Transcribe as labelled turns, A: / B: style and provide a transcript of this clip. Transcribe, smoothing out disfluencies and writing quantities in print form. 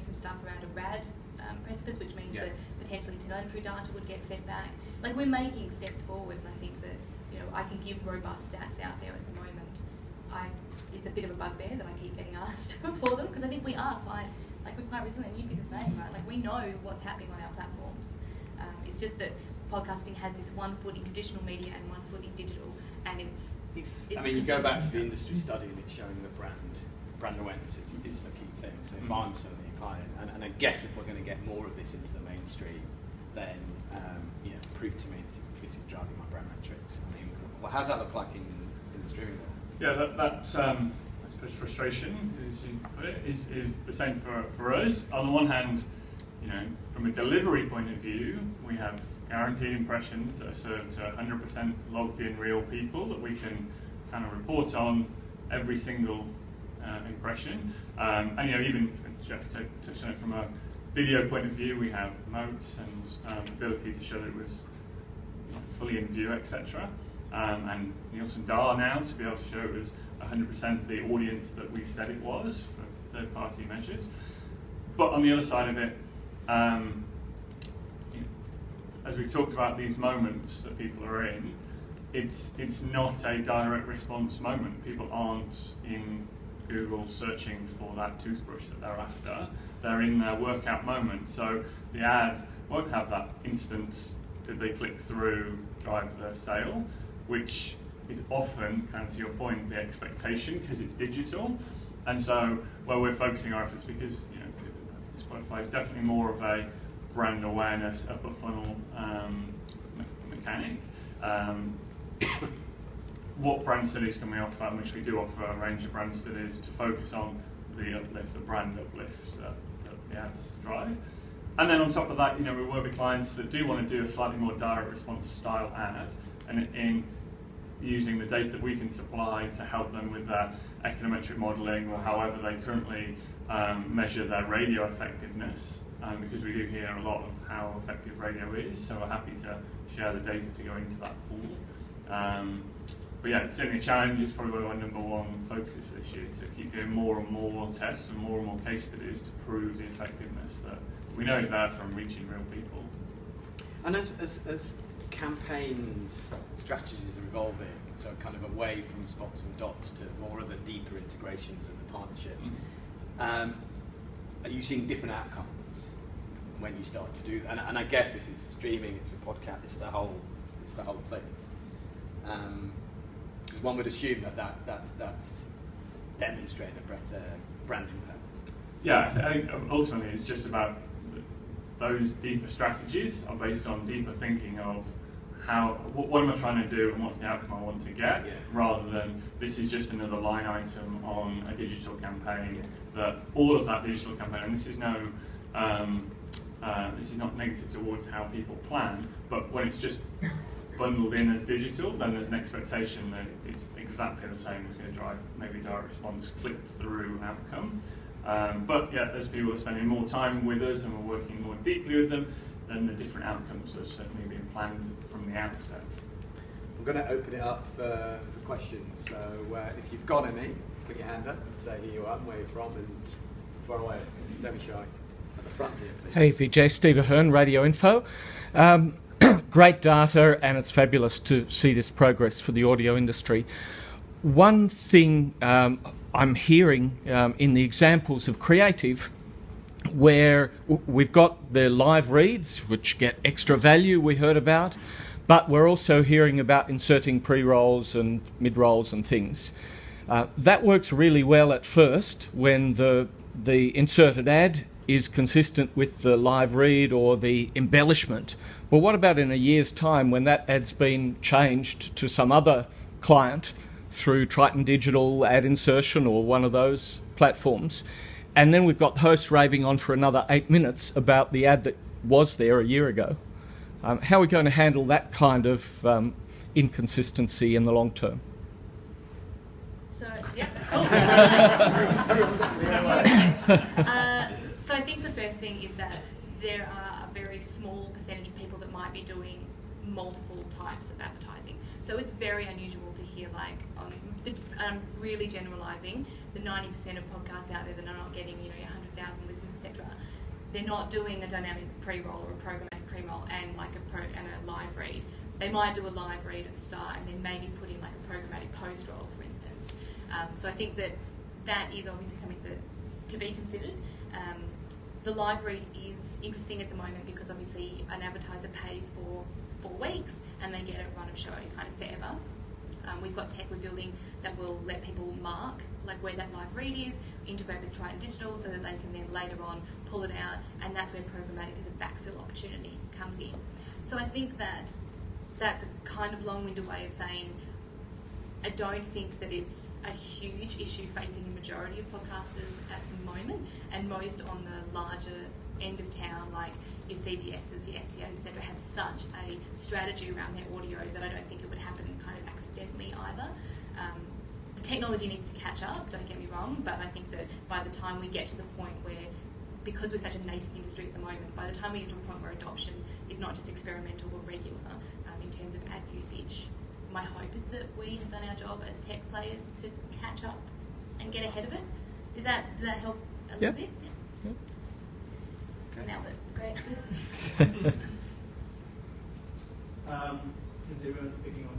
A: some stuff around a RAD precipice, which means that potentially telemetry data would get fed back. Like, we're making steps forward, and I think that, you know, I can give robust stats out there at the moment. It's a bit of a bugbear that I keep getting asked for them, because I think we are quite, like, we're quite resilient. You'd be the same, right? Like, we know what's happening on our platforms. It's just that podcasting has this one foot in traditional media and one foot in digital, and it's
B: I mean, you go back to the industry study and it's showing that brand awareness is the key thing. So if I'm certainly a client, and I guess if we're going to get more of this into the mainstream, then prove to me this is driving my brand metrics. I mean, well, how's that look like in the streaming world?
C: Yeah, that I suppose frustration, as you put it, is the same for us. On the one hand, you know, from a delivery point of view, we have guaranteed impressions that are served to 100% logged in real people that we can kind of report on every single impression. And you know, even Jeff touched on it from a video point of view, we have moat and ability to show that it was fully in view, etc. And Nielsen DAR now to be able to show it was 100% the audience that we said it was for third-party measures. But on the other side of it, as we talked about these moments that people are in, it's not a direct response moment. People aren't in Google searching for that toothbrush that they're after. They're in their workout moment. So the ad won't have that instant that they click through, drive the sale, which is often, kind of to your point, the expectation because it's digital. And so where we're focusing our efforts, because Spotify is definitely more of a brand awareness upper funnel mechanic. What brand studies can we offer? Which we do offer a range of brand studies to focus on the uplift, the brand uplifts that the ads drive. And then on top of that, we work with clients that do want to do a slightly more direct response style ad, and in using the data that we can supply to help them with their econometric modelling or however they currently measure their radio effectiveness, because we do hear a lot of how effective radio is, so we're happy to share the data to go into that pool. But yeah, it's certainly a challenge. It's probably our number one focus this year, to keep doing more and more tests and more case studies to prove the effectiveness that we know is there from reaching real people.
B: And as campaigns strategies are evolving, so kind of away from spots and dots to more of the deeper integrations and the partnerships, are you seeing different outcomes when you start to do that? And I guess this is for streaming, it's for podcast, it's the whole thing. Because one would assume that's demonstrating a better brand impact.
C: Yeah, I think ultimately it's just about those deeper strategies are based on deeper thinking of what am I trying to do and what's the outcome I want to get, rather than this is just another line item on a digital campaign. That all of that digital campaign, and this is not negative towards how people plan, but when it's just bundled in as digital, then there's an expectation that it's exactly the same as going to drive maybe direct response click-through outcome. But yeah, as people are spending more time with us and we're working more deeply with them, then the different outcomes are certainly being planned from the outset.
B: I'm going to open it up for questions. So if you've got any, put your hand up and say who you are and where you're from, and far away. Don't be shy. At the front here, please.
D: Hey, Vijay, Steve Ahern, Radio Info. Great data, and it's fabulous to see this progress for the audio industry. One thing I'm hearing in the examples of creative, where we've got the live reads, which get extra value we heard about, but we're also hearing about inserting pre-rolls and mid-rolls and things. That works really well at first when the inserted ad is consistent with the live read or the embellishment. But what about in a year's time when that ad's been changed to some other client through Triton Digital ad insertion or one of those platforms, and then we've got hosts raving on for another 8 minutes about the ad that was there a year ago? How are we going to handle that kind of inconsistency in the long term?
A: So, yeah. So I think the first thing is that there are a very small percentage of people that might be doing multiple types of advertising. So it's very unusual to hear, like, I'm really generalising, the 90% of podcasts out there that are not getting, 100,000 listens, etc. they're not doing a dynamic pre-roll or a programmatic pre-roll and like a live read. They might do a live read at the start and then maybe put in like a programmatic post-roll, for instance. So I think that is obviously something to be considered. The live read is interesting at the moment because obviously an advertiser pays for 4 weeks and they get a run of show kind of forever. We've got tech we're building that will let people mark like where that live read is, integrate with Triton Digital so that they can then later on pull it out, and that's where programmatic as a backfill opportunity comes in. So I think that's a kind of long-winded way of saying I don't think that it's a huge issue facing the majority of podcasters at the moment, and most on the larger end of town, like your CBSs, your SEOs, etc., have such a strategy around their audio that I don't think it would happen kind of accidentally either. The technology needs to catch up, don't get me wrong, but I think that by the time we get to the point where, because we're such a nascent industry at the moment, by the time we get to a point where adoption is not just experimental or regular in terms of ad usage, my hope is that we have done our job as tech players to catch up and get ahead of it. Does that help a little bit? Yeah.
B: Okay.
A: Nailed it. Great.
E: Is everyone speaking on?